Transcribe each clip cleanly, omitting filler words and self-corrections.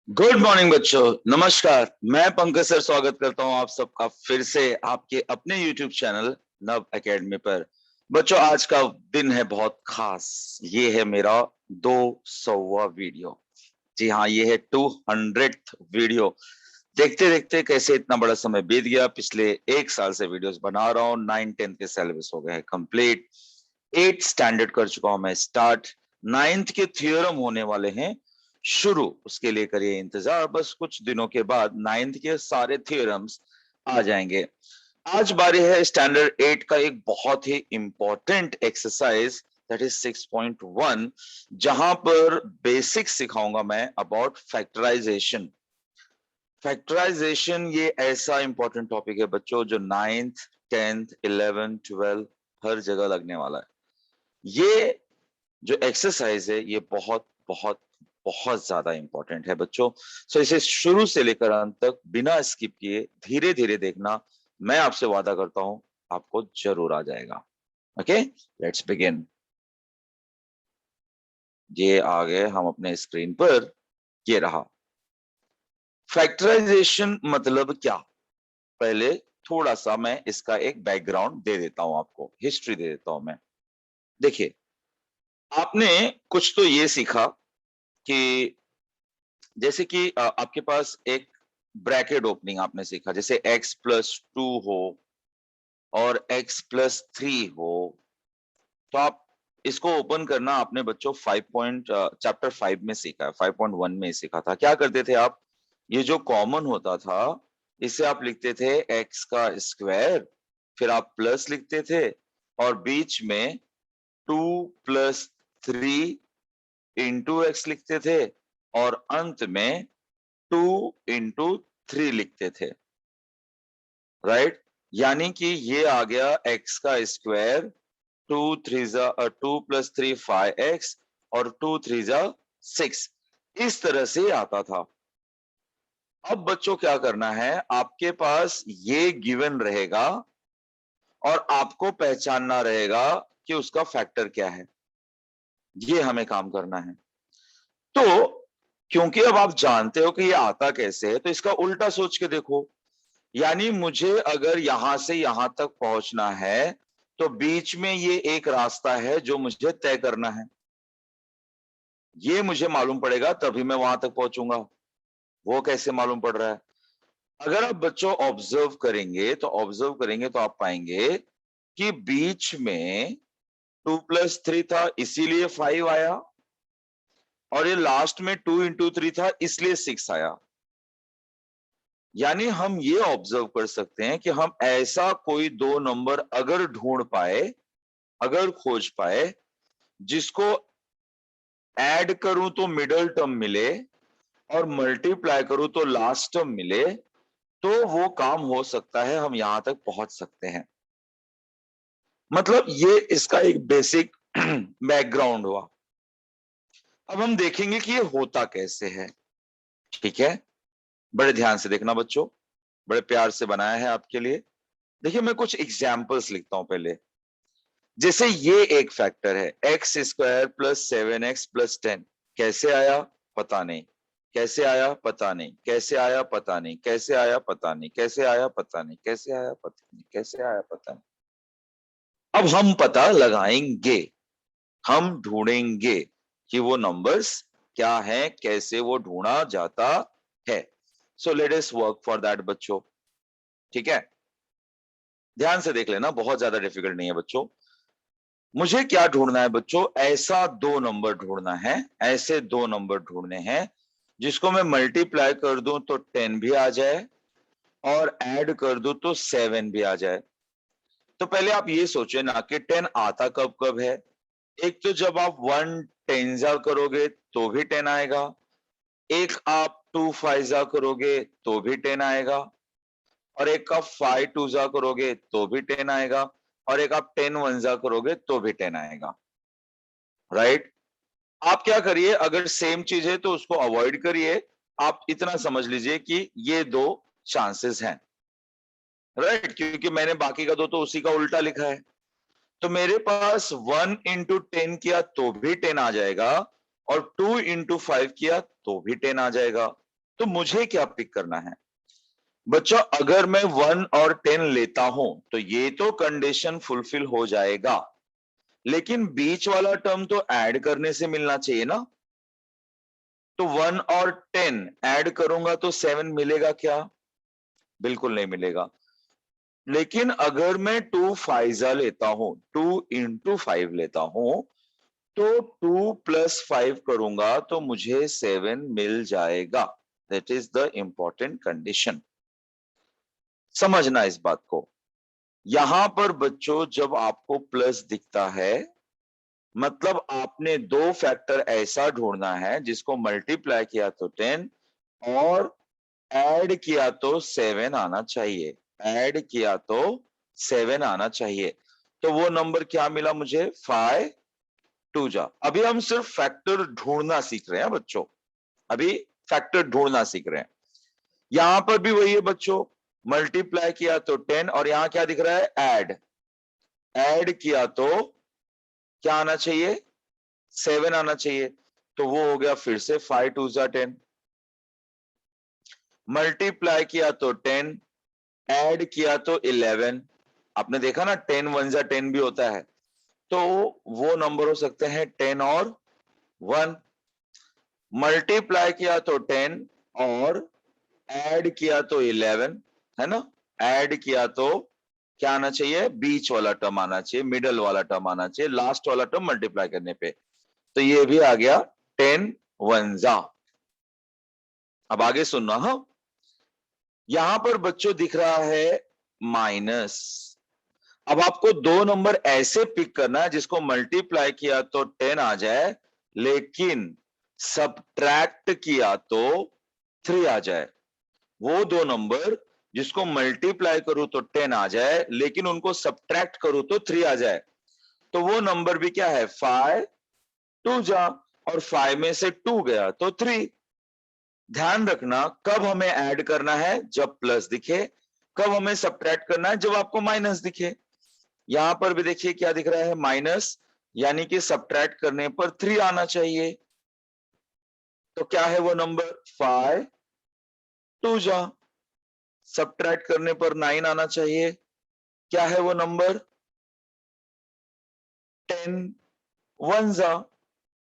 Good morning बच्चों, नमस्कार। मैं पंकज सर स्वागत करता हूं आप सबका फिर से आपके अपने YouTube चैनल नव एकेडमी पर। बच्चों, आज का दिन है बहुत खास। ये है मेरा 200वां वीडियो। जी हाँ, ये है 200th वीडियो। देखते देखते कैसे इतना बड़ा समय बीत गया। पिछले 1 साल से वीडियोस बना रहा हूँ। 9-10 के सिलेबस हो गए हैं कंप्लीट। 8 स्टैंडर्ड कर चुका हूं मैं स्टार्ट। 9th के थियोरम होने वाले हैं शुरू। उसके लिए करिए इंतजार। बस कुछ दिनों के बाद 9th के सारे थियोरम्स आ जाएंगे। आज बारी है स्टैंडर्ड 8 का एक बहुत ही इंपॉर्टेंट एक्सरसाइज, दैट इज 6.1, जहां पर बेसिक सिखाऊंगा मैं अबाउट फैक्टराइजेशन। फैक्टराइजेशन ये ऐसा इंपॉर्टेंट टॉपिक है बच्चों जो 9th 10th 11th 12 हर जगह लगने वाला है। ये जो एक्सरसाइज है ये बहुत बहुत बहुत ज्यादा इंपॉर्टेंट है बच्चों। सो इसे शुरू से लेकर अंत तक बिना स्किप किए धीरे धीरे देखना। मैं आपसे वादा करता हूं आपको जरूर आ जाएगा। Okay, let's begin. ये आ गए हम अपने स्क्रीन पर। ये रहा। फैक्टराइजेशन मतलब क्या? पहले थोड़ा सा मैं इसका एक बैकग्राउंड दे देता हूं, आपको हिस्ट्री दे देता हूं मैं। देखिए, आपने कुछ तो ये सीखा कि जैसे कि आपके पास एक ब्रैकेट ओपनिंग आपने सीखा, जैसे x+2 हो और x+3 हो, तो आप इसको ओपन करना आपने बच्चों चैप्टर 5 में सीखा है, 5.1 में सीखा था। क्या करते थे आप? ये जो कॉमन होता था इसे आप लिखते थे x का स्क्वायर, फिर आप प्लस लिखते थे और बीच में 2+3 × x लिखते थे और अंत में 2 × 3 लिखते थे। राइट? यानी कि ये आ गया x का स्क्वायर, 2 + 3 5x और 2 × 3 6। इस तरह से आता था। अब बच्चों क्या करना है, आपके पास ये गिवन रहेगा और आपको पहचानना रहेगा कि उसका फैक्टर क्या है। ये हमें काम करना है। तो क्योंकि अब आप जानते हो कि ये आता कैसे है, तो इसका उल्टा सोच के देखो। यानी मुझे अगर यहां से यहां तक पहुंचना है तो बीच में ये एक रास्ता है जो मुझे तय करना है। ये मुझे मालूम पड़ेगा तभी मैं वहां तक पहुंचूंगा। वो कैसे मालूम पड़ रहा है? अगर आप बच्चों ऑब्जर्व करेंगे तो आप पाएंगे कि बीच में 2+3 था इसीलिए 5 आया, और ये लास्ट में 2 × 3 था इसलिए 6 आया। यानी हम ये ऑब्जर्व कर सकते हैं कि हम ऐसा कोई दो नंबर अगर ढूंढ पाए, अगर खोज पाए, जिसको ऐड करूं तो मिडल टर्म मिले और मल्टीप्लाई करूं तो लास्ट टर्म मिले, तो वो काम हो सकता है, हम यहां तक पहुंच सकते हैं। मतलब ये इसका एक बेसिक बैकग्राउंड हुआ। अब हम देखेंगे कि ये होता कैसे है। ठीक है, बड़े ध्यान से देखना बच्चों, बड़े प्यार से बनाया है आपके लिए। देखिए, मैं कुछ एग्जाम्पल्स लिखता हूं पहले। जैसे ये एक फैक्टर है, x² + 7x + 10। कैसे आया पता नहीं, कैसे आया पता नहीं, कैसे आया पता नहीं, कैसे आया पता नहीं, कैसे आया पता नहीं, कैसे आया पता नहीं, कैसे आया पता नहीं। अब हम पता लगाएंगे, हम ढूंढेंगे कि वो नंबर्स क्या है, कैसे वो ढूंढा जाता है। So let us work for that बच्चों। ठीक है, ध्यान से देख लेना, बहुत ज्यादा डिफिकल्ट नहीं है बच्चों। मुझे क्या ढूंढना है बच्चों? ऐसा दो नंबर ढूंढना है, ऐसे दो नंबर ढूंढने हैं जिसको मैं मल्टीप्लाई कर दूं तो 10 भी आ जाए और ऐड कर दूं तो 7 भी आ जाए। तो पहले आप ये सोचे ना कि 10 आता कब कब है। एक तो जब आप 1 टेंजा करोगे तो भी 10 आएगा, एक आप 2 फाइजा करोगे तो भी 10 आएगा, और एक आप 5 टूजा करोगे तो भी 10 आएगा, और एक आप 10 वनजा करोगे तो भी 10 आएगा। राइट? आप क्या करिए, अगर सेम चीज है तो उसको अवॉइड करिए। आप इतना समझ लीजिए कि ये दो चांसेस हैं। राइट? क्योंकि मैंने बाकी का दो तो उसी का उल्टा लिखा है। तो मेरे पास 1 × 10 किया तो भी 10 आ जाएगा और 2 × 5 किया तो भी 10 आ जाएगा। तो मुझे क्या पिक करना है बच्चों? अगर मैं 1 और 10 लेता हूं तो ये तो कंडीशन फुलफिल हो जाएगा, लेकिन बीच वाला टर्म तो ऐड करने से मिलना चाहिए ना। तो 1 और 10 ऐड करूंगा तो 7 मिलेगा क्या? बिल्कुल नहीं मिलेगा। लेकिन अगर मैं 2 फाइजा लेता हूं, 2 इंटू 5 लेता हूं, तो 2 प्लस 5 करूंगा तो मुझे 7 मिल जाएगा। That is the important condition. समझना इस बात को। यहां पर बच्चों जब आपको प्लस दिखता है, मतलब आपने दो फैक्टर ऐसा ढूंढना है जिसको मल्टीप्लाई किया तो 10 और ऐड किया तो 7 आना चाहिए। ऐड किया तो 7 आना चाहिए। तो वो नंबर क्या मिला मुझे? 5 2 जा। अभी हम सिर्फ फैक्टर ढूंढना सीख रहे हैं बच्चों, अभी फैक्टर ढूंढना सीख रहे हैं। यहां पर भी वही है बच्चों, मल्टीप्लाई किया तो 10 और यहां क्या दिख रहा है? ऐड। ऐड किया तो क्या आना चाहिए? 7 आना चाहिए। तो वो हो गया फिर से 5 2 जा 10। मल्टीप्लाई किया तो 10, ऐड किया तो 11। आपने देखा ना 10 1 जा 10 भी होता है, तो वो नंबर हो सकते हैं 10 और 1। मल्टीप्लाई किया तो 10 और ऐड किया तो 11, है ना? ऐड किया तो क्या आना चाहिए? बीच वाला टर्म आना चाहिए, मिडल वाला टर्म आना चाहिए, लास्ट वाला टर्म मल्टीप्लाई करने पे। तो ये भी आ गया 10 1 जा। अब आगे सुनना। हाँ, यहां पर बच्चों दिख रहा है माइनस। अब आपको दो नंबर ऐसे पिक करना है जिसको मल्टीप्लाई किया तो 10 आ जाए, लेकिन सब्ट्रैक्ट किया तो 3 आ जाए। वो दो नंबर जिसको मल्टीप्लाई करूं तो 10 आ जाए, लेकिन उनको सब्ट्रैक्ट करूं तो 3 आ जाए। तो वो नंबर भी क्या है? 5 2 जा, और 5 में से 2 गया तो 3। ध्यान रखना, कब हमें ऐड करना है? जब प्लस दिखे। कब हमें सब्ट्रैक्ट करना है? जब आपको माइनस दिखे। यहां पर भी देखिए क्या दिख रहा है? माइनस, यानी कि सब्ट्रैक्ट करने पर 3 आना चाहिए। तो क्या है वो नंबर? 5 2 जा। सब्ट्रैक्ट करने पर 9 आना चाहिए। क्या है वो नंबर? 10 1 जा।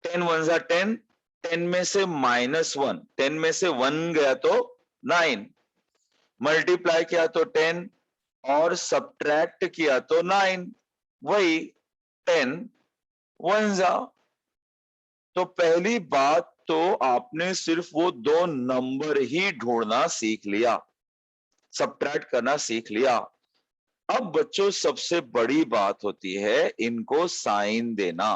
10 1 जा 10, 10 में से -1, 10 में से 1 गया तो 9। मल्टीप्लाई किया तो 10 और सब्ट्रैक्ट किया तो 9, वही 10 1 जा। तो पहली बात तो आपने सिर्फ वो दो नंबर ही ढूंढना सीख लिया, सब्ट्रैक्ट करना सीख लिया। अब बच्चों सबसे बड़ी बात होती है इनको साइन देना।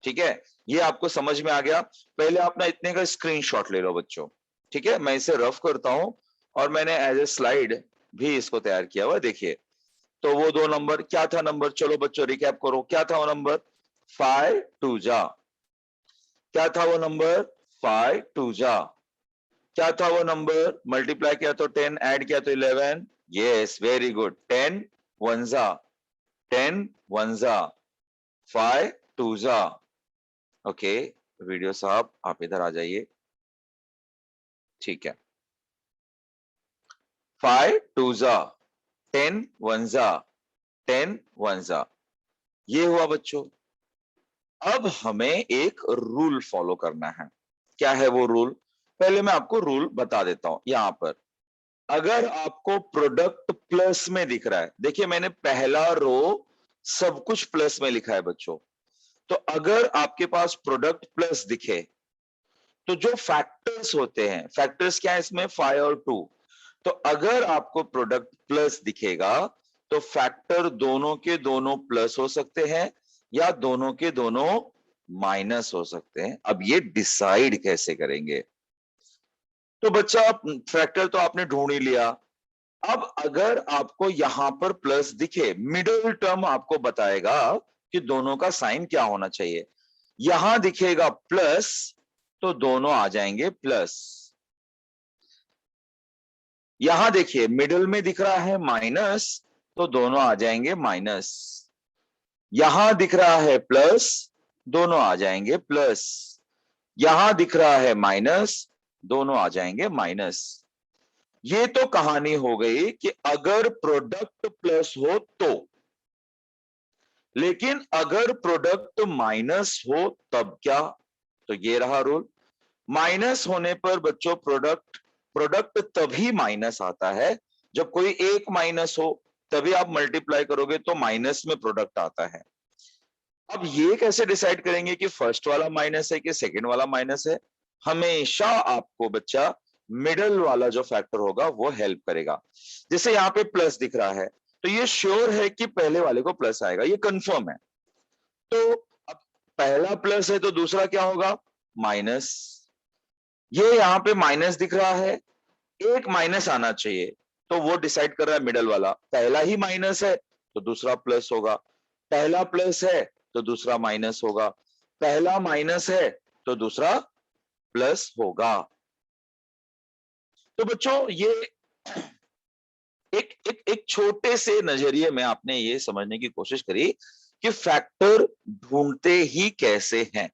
ठीक है, ये आपको समझ में आ गया। पहले आप ना इतने का स्क्रीनशॉट ले लो बच्चों। ठीक है, मैं इसे रफ करता हूं और मैंने एज ए स्लाइड भी इसको तैयार किया हुआ, देखिए। तो वो दो नंबर क्या था? नंबर चलो बच्चों रिकैप करो, क्या था वो नंबर? 5 2 जा। क्या था वो नंबर? 5 2 जा। क्या था वो नंबर? मल्टीप्लाई किया तो 10, ऐड किया तो 11। Yes, very good. 10 1 जा, 10 1 जा, 5 2 जा। ओके, वीडियो साहब आप इधर आ जाइए। ठीक है, 5 2 जा, 10 1 जा, 10 1 जा। ये हुआ बच्चों। अब हमें एक रूल फॉलो करना है। क्या है वो रूल? पहले मैं आपको रूल बता देता हूं। यहां पर अगर आपको प्रोडक्ट प्लस में दिख रहा है, देखिए मैंने पहला रो सब कुछ प्लस में लिखा है बच्चों। तो अगर आपके पास प्रोडक्ट प्लस दिखे तो जो फैक्टर्स होते हैं, फैक्टर्स क्या है इसमें? 5 और 2। तो अगर आपको प्रोडक्ट प्लस दिखेगा तो फैक्टर दोनों के दोनों प्लस हो सकते हैं या दोनों के दोनों माइनस हो सकते हैं। अब ये डिसाइड कैसे करेंगे? तो बच्चा फैक्टर तो आपने ढूंढ ही लिया। अब अगर आपको यहां पर प्लस दिखे, मिडिल टर्म आपको बताएगा कि दोनों का साइन क्या होना चाहिए। यहां दिखेगा प्लस तो दोनों आ जाएंगे प्लस। यहां देखिए मिडिल में दिख रहा है माइनस तो दोनों आ जाएंगे माइनस। यहां दिख रहा है प्लस, दोनों आ जाएंगे प्लस। यहां दिख रहा है माइनस, दोनों आ जाएंगे माइनस। ये तो कहानी हो गई कि अगर प्रोडक्ट प्लस हो तो, लेकिन अगर प्रोडक्ट माइनस हो तब क्या? तो ये रहा रूल। माइनस होने पर बच्चों प्रोडक्ट प्रोडक्ट तभी माइनस आता है जब कोई एक माइनस हो, तभी आप मल्टीप्लाई करोगे तो माइनस में प्रोडक्ट आता है। अब ये कैसे डिसाइड करेंगे कि फर्स्ट वाला माइनस है कि सेकंड वाला माइनस है? हमेशा आपको बच्चा मिडल वाला जो फैक्टर होगा वो हेल्प करेगा। जैसे यहाँ पे प्लस दिख रहा है, तो ये श्योर है कि पहले वाले को प्लस आएगा, ये कंफर्म है। तो अब पहला प्लस है तो दूसरा क्या होगा? माइनस। ये यहाँ पे माइनस दिख रहा है, एक माइनस आना चाहिए, तो वो डिसाइड कर रहा है मिडल वाला। पहला ही माइनस है तो दूसरा प्लस होगा, पहला प्लस है तो दूसरा माइनस होगा, पहला माइनस है तो दूसरा प्लस होगा। तो बच्चों ये एक छोटे से नजरिए में आपने ये समझने की कोशिश करी कि फैक्टर ढूंढते ही कैसे हैं।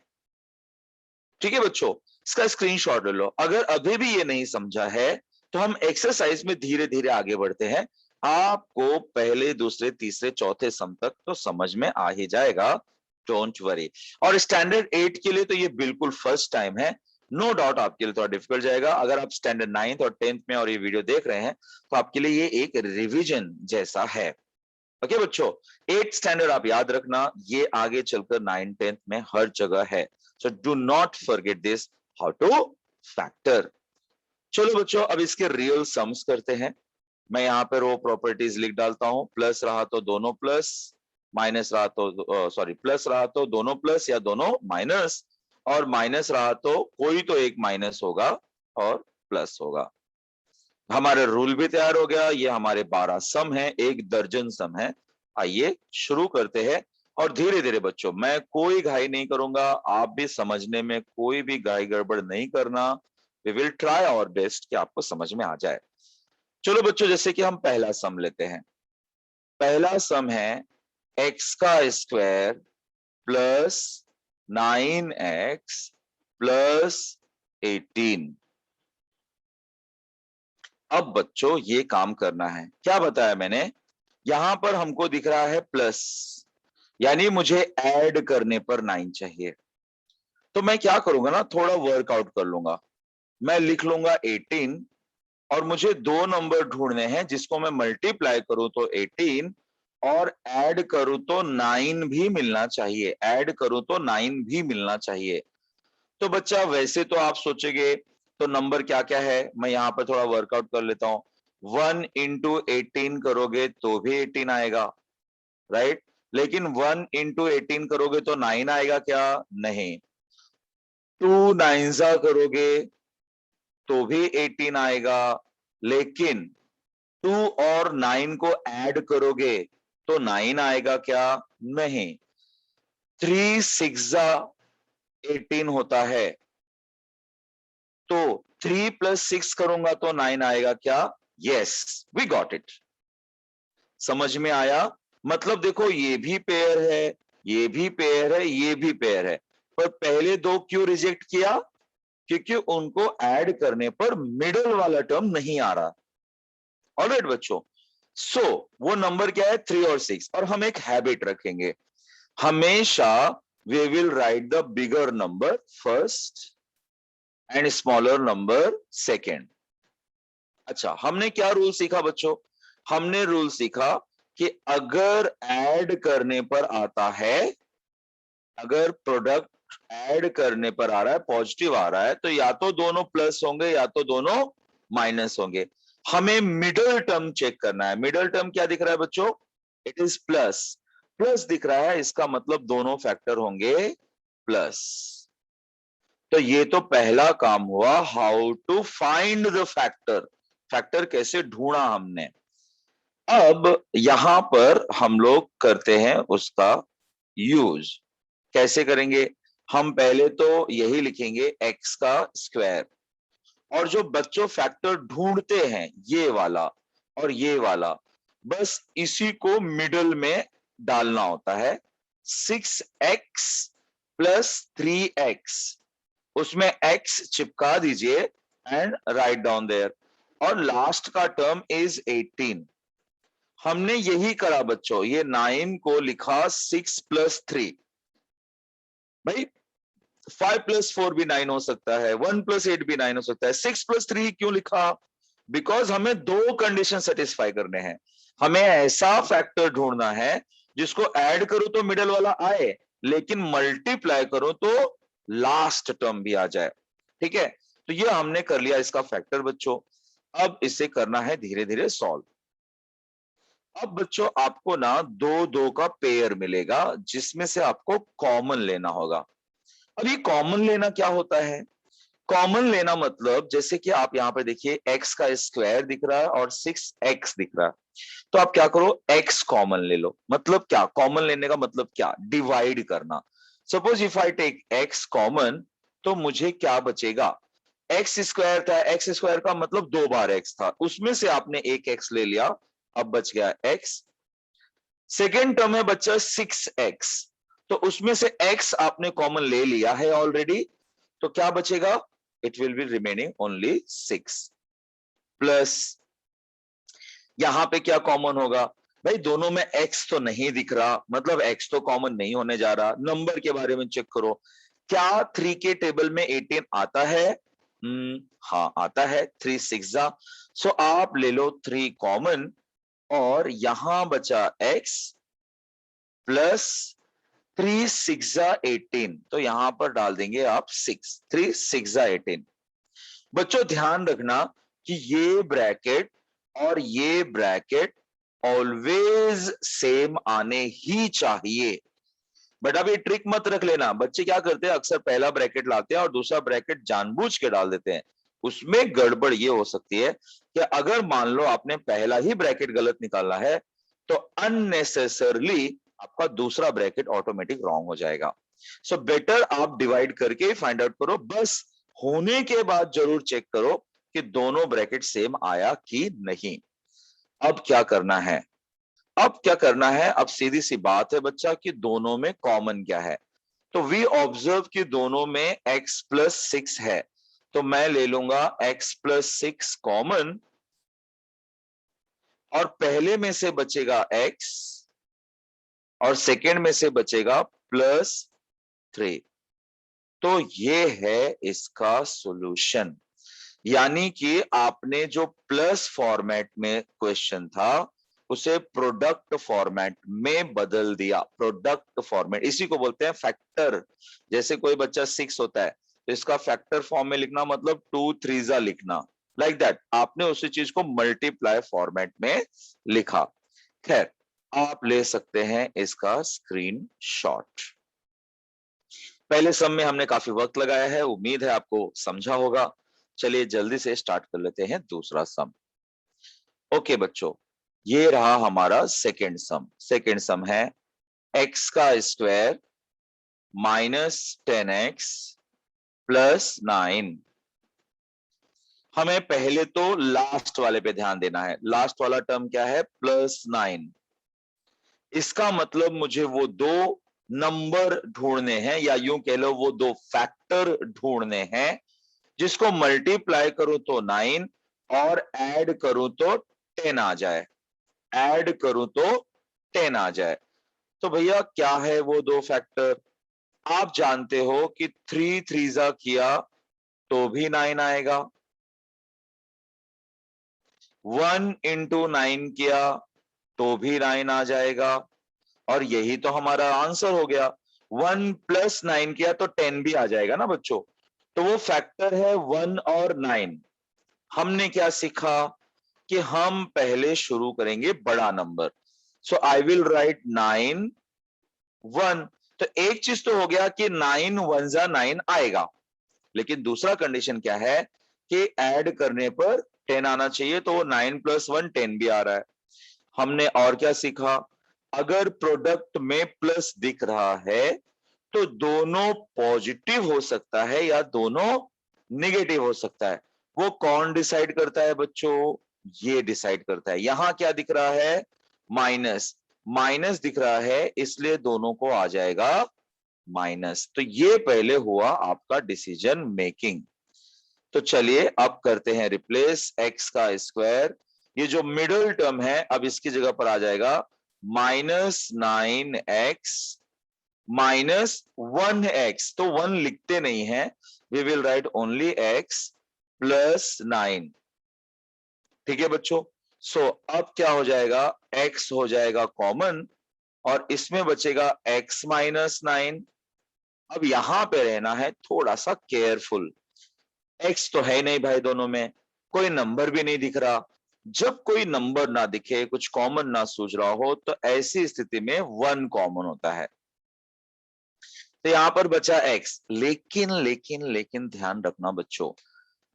ठीक है बच्चों, इसका स्क्रीनशॉट ले लो। अगर अभी भी ये नहीं समझा है तो हम एक्सरसाइज में धीरे धीरे आगे बढ़ते हैं। आपको पहले दूसरे तीसरे चौथे सम तक तो समझ में आ ही जाएगा, डोंट वरी। और स्टैंडर्ड 8 के लिए तो ये बिल्कुल फर्स्ट टाइम है, नो डाउट आपके लिए थोड़ा डिफिकल्ट जाएगा। अगर आप स्टैंडर्ड 9th और 10th में और ये वीडियो देख रहे हैं तो आपके लिए ये एक रिविजन जैसा है। ओके बच्चों, 8th स्टैंडर्ड आप याद रखना, ये आगे चलकर 9th 10th में हर जगह है। So do not forget this, how two factor. चलो बच्चों, अब इसके रियल सम्स करते हैं। मैं यहाँ पे रो प्रॉपर्टीज लिख डालता हूं। प्लस रहा तो दोनों प्लस, माइनस रहा तो सॉरी प्लस रहा तो दोनों प्लस या दोनों माइनस, और माइनस रहा तो कोई तो एक माइनस होगा और प्लस होगा। हमारे रूल भी तैयार हो गया। ये हमारे 12 सम है, 1 दर्जन सम है। आइए शुरू करते हैं। और धीरे धीरे बच्चों, मैं कोई घाई नहीं करूंगा, आप भी समझने में कोई भी घाई गड़बड़ नहीं करना। We will try our best कि आपको समझ में आ जाए। चलो बच्चों, जैसे कि हम पहला सम लेते हैं। पहला सम है एक्स का स्क्वायर प्लस 9x प्लस 18। अब बच्चों ये काम करना है। क्या बताया मैंने? यहां पर हमको दिख रहा है प्लस, यानी मुझे ऐड करने पर 9 चाहिए। तो मैं क्या करूंगा ना, थोड़ा वर्कआउट कर लूंगा। मैं लिख लूंगा 18, और मुझे दो नंबर ढूंढने हैं जिसको मैं मल्टीप्लाई करूं तो 18 और ऐड करूं तो 9 भी मिलना चाहिए, ऐड करूं तो 9 भी मिलना चाहिए। तो बच्चा वैसे तो आप सोचेंगे तो नंबर क्या क्या है, मैं यहां पर थोड़ा वर्कआउट कर लेता हूं। 1 इंटू 18 करोगे तो भी 18 आएगा, राइट? लेकिन 1 इंटू 18 करोगे तो 9 आएगा क्या? नहीं। 2 नाइन्सा करोगे तो भी 18 आएगा, लेकिन 2 और 9 को ऐड करोगे तो 9 आएगा क्या? नहीं। 3 सिक्सा 18 होता है, तो 3 प्लस 6 करूंगा तो 9 आएगा क्या? Yes, we got it. समझ में आया? मतलब देखो, ये भी पेयर है, ये भी पेयर है, ये भी पेयर है, पर पहले दो क्यों रिजेक्ट किया? क्योंकि उनको ऐड करने पर मिडल वाला टर्म नहीं आ रहा। ऑलराइट बच्चों, सो वो नंबर क्या है? 3 और 6। और हम एक हैबिट रखेंगे, हमेशा we will write the bigger number first and smaller number second. अच्छा, हमने क्या रूल सीखा बच्चों? हमने रूल सीखा कि अगर ऐड करने पर आता है, अगर प्रोडक्ट ऐड करने पर आ रहा है, पॉजिटिव आ रहा है, तो या तो दोनों प्लस होंगे या तो दोनों माइनस होंगे। हमें मिडल टर्म चेक करना है। मिडल टर्म क्या दिख रहा है बच्चों? It is plus. प्लस दिख रहा है, इसका मतलब दोनों फैक्टर होंगे प्लस। तो ये तो पहला काम हुआ, how to find the factor. Factor कैसे ढूंढा हमने। अब यहां पर हम लोग करते हैं उसका यूज। कैसे करेंगे? हम पहले तो यही लिखेंगे एक्स का स्क्वायर, और जो बच्चों फैक्टर ढूंढते हैं ये वाला और ये वाला, बस इसी को मिडल में डालना होता है। 6x प्लस 3x, उसमें x चिपका दीजिए एंड राइट डाउन देयर, और लास्ट का टर्म इज 18। हमने यही करा बच्चों, ये 9 को लिखा 6 + 3। भाई 5 + 4 भी 9 हो सकता है, 1 + 8 भी 9 हो सकता है, 6 + 3 क्यों लिखा? बिकॉज हमें दो कंडीशन सेटिस्फाई करने हैं। हमें ऐसा फैक्टर ढूंढना है जिसको ऐड करो तो मिडल वाला आए, लेकिन मल्टीप्लाई करो तो लास्ट टर्म भी आ जाए। ठीक है, तो ये हमने कर लिया इसका फैक्टर बच्चों। अब इसे करना है धीरे धीरे सॉल्व। अब बच्चों आपको ना दो दो का पेयर मिलेगा, जिसमें से आपको कॉमन लेना होगा। अब ये कॉमन लेना क्या होता है? कॉमन लेना मतलब जैसे कि आप यहाँ पे देखिए x का स्क्वायर दिख रहा है और 6x दिख रहा है, तो आप क्या करो, x कॉमन ले लो। मतलब क्या कॉमन लेने का मतलब? क्या डिवाइड करना। Suppose if I take x common, तो मुझे क्या बचेगा? एक्स स्क्वायर था, एक्स स्क्वायर का मतलब 2 बार x था, उसमें से आपने एक x ले लिया, अब बच गया x। सेकेंड टर्म है बच्चा 6x, तो उसमें से x आपने कॉमन ले लिया है ऑलरेडी, तो क्या बचेगा? It will be remaining only 6 plus, यहां पे क्या कॉमन होगा? भाई दोनों में x तो नहीं दिख रहा, मतलब x तो कॉमन नहीं होने जा रहा। नंबर के बारे में चेक करो, क्या 3 के टेबल में 18 आता है? हाँ आता है, 3 6 जा, सो आप ले लो 3 कॉमन, और यहां बचा x प्लस 3 6 जा 18, तो यहां पर डाल देंगे आप 6, 3 6 जा 18। बच्चों ध्यान रखना कि ये ब्रैकेट और ये ब्रैकेट ऑलवेज सेम आने ही चाहिए। बट अब ये ट्रिक मत रख लेना, बच्चे क्या करते हैं अक्सर पहला ब्रैकेट लाते हैं और दूसरा ब्रैकेट जानबूझ के डाल देते हैं। उसमें गड़बड़ ये हो सकती है कि अगर मान लो आपने पहला ही ब्रैकेट गलत निकाला है, तो अननेसेसरली आपका दूसरा ब्रैकेट ऑटोमेटिक रॉन्ग हो जाएगा। सो बेटर आप डिवाइड करके फाइंड आउट करो, बस होने के बाद जरूर चेक करो कि दोनों ब्रैकेट सेम आया कि नहीं। अब क्या करना है? अब क्या करना है? अब सीधी सी बात है बच्चा कि दोनों में कॉमन क्या है। तो वी ऑब्जर्व कि दोनों में x + 6 है, तो मैं ले लूंगा x + 6 कॉमन, और पहले में से बचेगा x और सेकेंड में से बचेगा +3। तो ये है इसका सॉल्यूशन। यानी कि आपने जो प्लस फॉर्मेट में क्वेश्चन था उसे प्रोडक्ट फॉर्मेट में बदल दिया। प्रोडक्ट फॉर्मेट इसी को बोलते हैं फैक्टर। जैसे कोई बच्चा 6 होता है तो इसका फैक्टर फॉर्म में लिखना मतलब 2 3 लिखना, लाइक दैट आपने उसी चीज को मल्टीप्लाई फॉर्मेट में लिखा। खैर आप ले सकते हैं इसका स्क्रीनशॉट। पहले सम में हमने काफी वक्त लगाया है, उम्मीद है आपको समझा होगा। चलिए जल्दी से स्टार्ट कर लेते हैं दूसरा सम। ओके बच्चों, ये रहा हमारा सेकेंड सम। सेकेंड सम है x का स्क्वायर -10x + 9। हमें पहले तो लास्ट वाले पे ध्यान देना है। लास्ट वाला टर्म क्या है? +9। इसका मतलब मुझे वो दो नंबर ढूंढने हैं, या यूं कह लो वो दो फैक्टर ढूंढने हैं जिसको मल्टीप्लाई करूं तो 9 और ऐड करूं तो 10 आ जाए। ऐड करूं तो 10 आ जाए। तो भैया क्या है वो दो फैक्टर? आप जानते हो कि 3 3 किया तो भी 9 आएगा, 1 × 9 किया तो भी 9 आ जाएगा, और यही तो हमारा आंसर हो गया। 1 + 9 किया तो 10 भी आ जाएगा ना बच्चों। तो वो फैक्टर है 1 और 9। हमने क्या सीखा कि हम पहले शुरू करेंगे बड़ा number. So I will write 9 1। तो एक चीज तो हो गया कि 9 1 9 आएगा, लेकिन दूसरा कंडीशन क्या है कि ऐड करने पर 10 आना चाहिए, तो वो 9 + 1 10 भी आ रहा है। हमने और क्या सीखा? अगर प्रोडक्ट में प्लस दिख रहा है तो दोनों पॉजिटिव हो सकता है या दोनों निगेटिव हो सकता है। वो कौन डिसाइड करता है बच्चों? ये डिसाइड करता है। यहां क्या दिख रहा है? माइनस। माइनस दिख रहा है, इसलिए दोनों को आ जाएगा माइनस। तो ये पहले हुआ आपका डिसीजन मेकिंग। तो चलिए अब करते हैं रिप्लेस x का स्क्वायर, ये जो मिडिल टर्म है अब इसकी जगह पर आ जाएगा -9x -1x, तो 1 लिखते नहीं है, we will write only x +9। ठीक है बच्चों, सो अब क्या हो जाएगा, x हो जाएगा कॉमन और इसमें बचेगा x -9। अब यहां पे रहना है थोड़ा सा केयरफुल, x तो है नहीं भाई दोनों में, कोई नंबर भी नहीं दिख रहा। जब कोई नंबर ना दिखे, कुछ कॉमन ना सूझ रहा हो, तो ऐसी स्थिति में 1 कॉमन होता है। तो यहां पर बचा x, लेकिन लेकिन लेकिन ध्यान रखना बच्चों,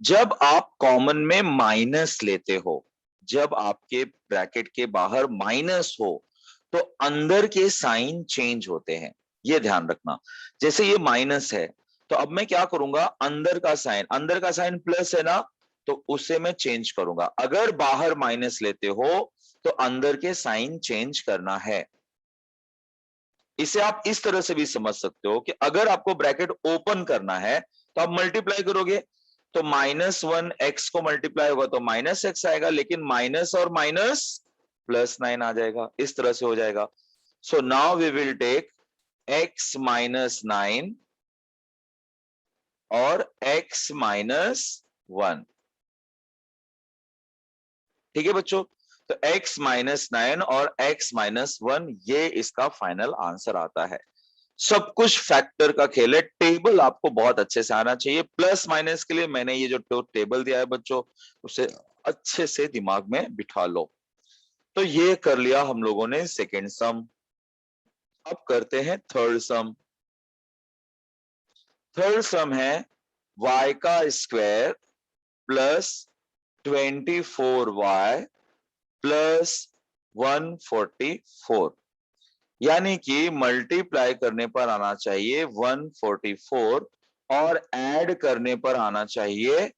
जब आप कॉमन में माइनस लेते हो, जब आपके ब्रैकेट के बाहर माइनस हो, तो अंदर के साइन चेंज होते हैं, ये ध्यान रखना। जैसे ये माइनस है, तो अब मैं क्या करूंगा, अंदर का साइन प्लस है ना, तो उसे मैं चेंज करूंगा। अगर बाहर माइनस लेते हो तो अंदर के साइन चेंज करना है। इसे आप इस तरह से भी समझ सकते हो कि अगर आपको ब्रैकेट ओपन करना है तो आप मल्टीप्लाई करोगे, तो -1x को मल्टीप्लाई होगा तो -x आएगा, लेकिन माइनस और माइनस +9 आ जाएगा, इस तरह से हो जाएगा। So now we will take x -9 और x -1। ठीक है बच्चों, तो x -9 और x -1 ये इसका फाइनल आंसर आता है। सब कुछ फैक्टर का खेल है, टेबल आपको बहुत अच्छे से आना चाहिए। प्लस माइनस के लिए मैंने ये जो टेबल दिया है बच्चों, उसे अच्छे से दिमाग में बिठा लो। तो ये कर लिया हम लोगों ने सेकेंड सम। अब करते हैं थर्ड सम। थर्ड सम है y का स्क्वायर प्लस 24y प्लस 144, यानी कि मल्टीप्लाई करने पर आना चाहिए 144 और ऐड करने पर आना चाहिए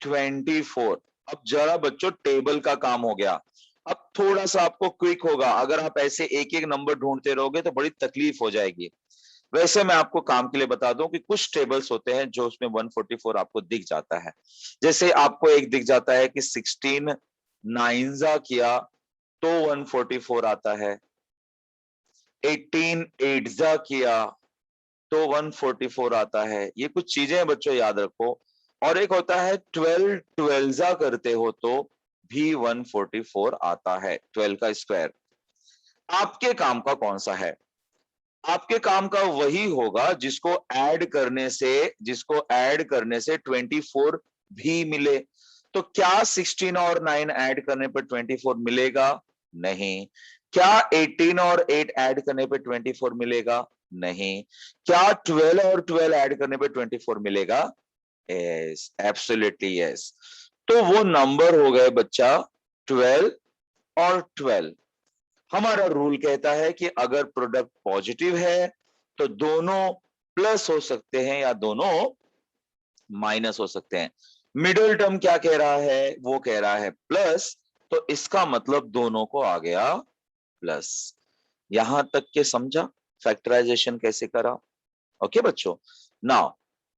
24। अब जरा बच्चों टेबल का काम हो गया, अब थोड़ा सा आपको क्विक होगा। अगर आप ऐसे एक एक नंबर ढूंढते रहोगे तो बड़ी तकलीफ हो जाएगी। वैसे मैं आपको काम के लिए बता दूं कि कुछ टेबल्स होते हैं जो उसमें 144 आपको दिख जाता है। जैसे आपको एक दिख जाता है कि 16 नाइन्जा किया तो 144 आता है, 18 एट्जा किया तो 144 आता है। ये कुछ चीजें हैं बच्चों, याद रखो। और एक होता है 12 ट्वेल्जा करते हो तो भी 144 आता है, 12 का स्क्वायर। आपके काम का कौन सा है, आपके काम का वही होगा जिसको ऐड करने से 24 भी मिले। तो क्या 16 और 9 ऐड करने पर 24 मिलेगा? नहीं। क्या 18 और 8 ऐड करने पर 24 मिलेगा? नहीं। क्या 12 और 12 ऐड करने पर 24 मिलेगा? Yes, absolutely yes. तो वो नंबर हो गए बच्चा 12 और 12। हमारा रूल कहता है कि अगर प्रोडक्ट पॉजिटिव है तो दोनों प्लस हो सकते हैं या दोनों माइनस हो सकते हैं। मिडिल टर्म क्या कह रहा है, वो कह रहा है प्लस, तो इसका मतलब दोनों को आ गया प्लस। यहां तक के समझा फैक्टराइजेशन कैसे करा? ओके बच्चों, नाउ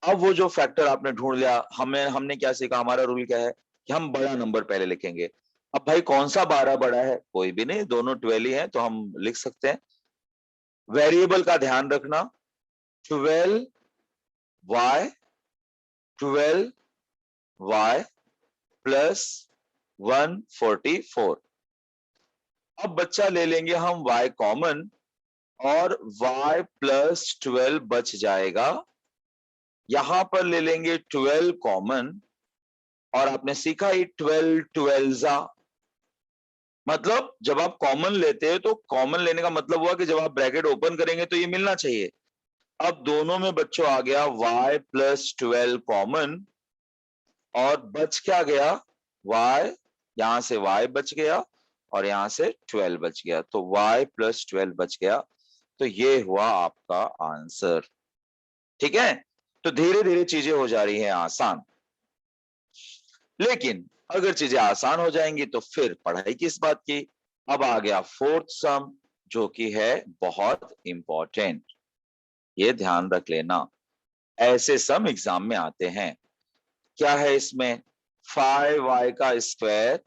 अब वो जो फैक्टर आपने ढूंढ लिया, हमने क्या सीखा, हमारा रूल क्या है कि हम बड़ा नंबर पहले लिखेंगे। अब भाई कौन सा 12 बड़ा है, कोई भी नहीं, दोनों 12 ही है तो हम लिख सकते हैं। वेरिएबल का ध्यान रखना, 12y 12y प्लस 144। अब बच्चा ले लेंगे हम y कॉमन और y प्लस 12 बच जाएगा। यहां पर ले लेंगे 12 कॉमन और आपने सीखा ही 12 ट्वेल्जा, मतलब जब आप कॉमन लेते हैं तो कॉमन लेने का मतलब हुआ कि जब आप ब्रैकेट ओपन करेंगे तो ये मिलना चाहिए। अब दोनों में बच्चों आ गया y प्लस 12 कॉमन और बच क्या गया y, यहां से y बच गया और यहां से 12 बच गया, तो y प्लस 12 बच गया। तो ये हुआ आपका आंसर। ठीक है, तो धीरे धीरे चीजें हो जा रही हैं आसान, लेकिन अगर चीजें आसान हो जाएंगी तो फिर पढ़ाई किस बात की। अब आ गया फोर्थ सम, जो कि है बहुत इंपॉर्टेंट, ये ध्यान रख लेना, ऐसे सम एग्जाम में आते हैं। क्या है इसमें? 5y का स्क्वायर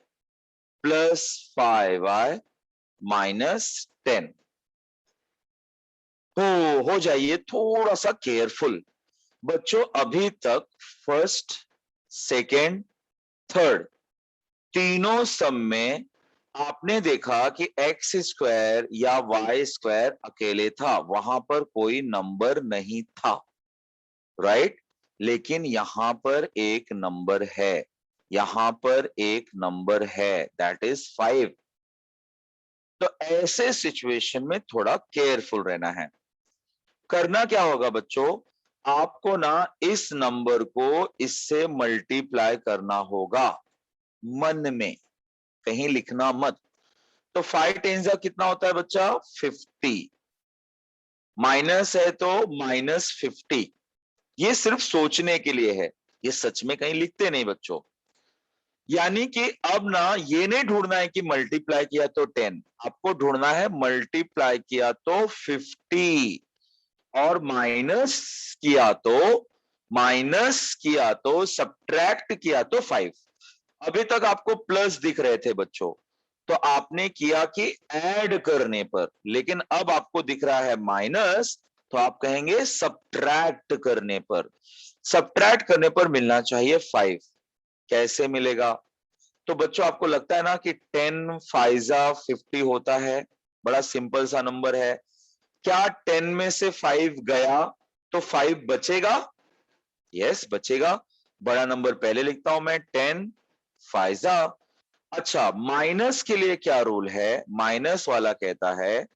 प्लस 5y माइनस 10। हो जाइए थोड़ा सा केयरफुल बच्चों। अभी तक फर्स्ट, सेकेंड, थर्ड तीनों सम में आपने देखा कि एक्स स्क्वायर या वाई स्क्वायर अकेले था, वहां पर कोई नंबर नहीं था, राइट। लेकिन यहां पर एक नंबर है, यहां पर एक नंबर है, दैट इज 5। तो ऐसे सिचुएशन में थोड़ा केयरफुल रहना है। करना क्या होगा बच्चों, आपको ना इस नंबर को इससे मल्टीप्लाई करना होगा मन में, कहीं लिखना मत। तो 5 टेन जा कितना होता है बच्चा? 50। माइनस है तो -50। ये सिर्फ सोचने के लिए है, ये सच में कहीं लिखते नहीं बच्चों। यानी कि अब ना ये नहीं ढूंढना है कि मल्टीप्लाई किया तो 10, आपको ढूंढना है मल्टीप्लाई किया तो 50 और माइनस किया तो सब्ट्रैक्ट किया तो 5। अभी तक आपको प्लस दिख रहे थे बच्चों, तो आपने किया कि ऐड करने पर, लेकिन अब आपको दिख रहा है माइनस, तो आप कहेंगे सब्ट्रैक्ट करने पर। सब्ट्रैक्ट करने पर मिलना चाहिए 5। कैसे मिलेगा? तो बच्चों आपको लगता है ना कि 10 फाइजा 50 होता है, बड़ा सिंपल सा नंबर है। क्या 10 में से 5 गया तो 5 बचेगा? यस बचेगा। बड़ा नंबर पहले लिखता हूं मैं, 10 फाइजा। अच्छा, माइनस के लिए क्या रूल है? माइनस वाला कहता है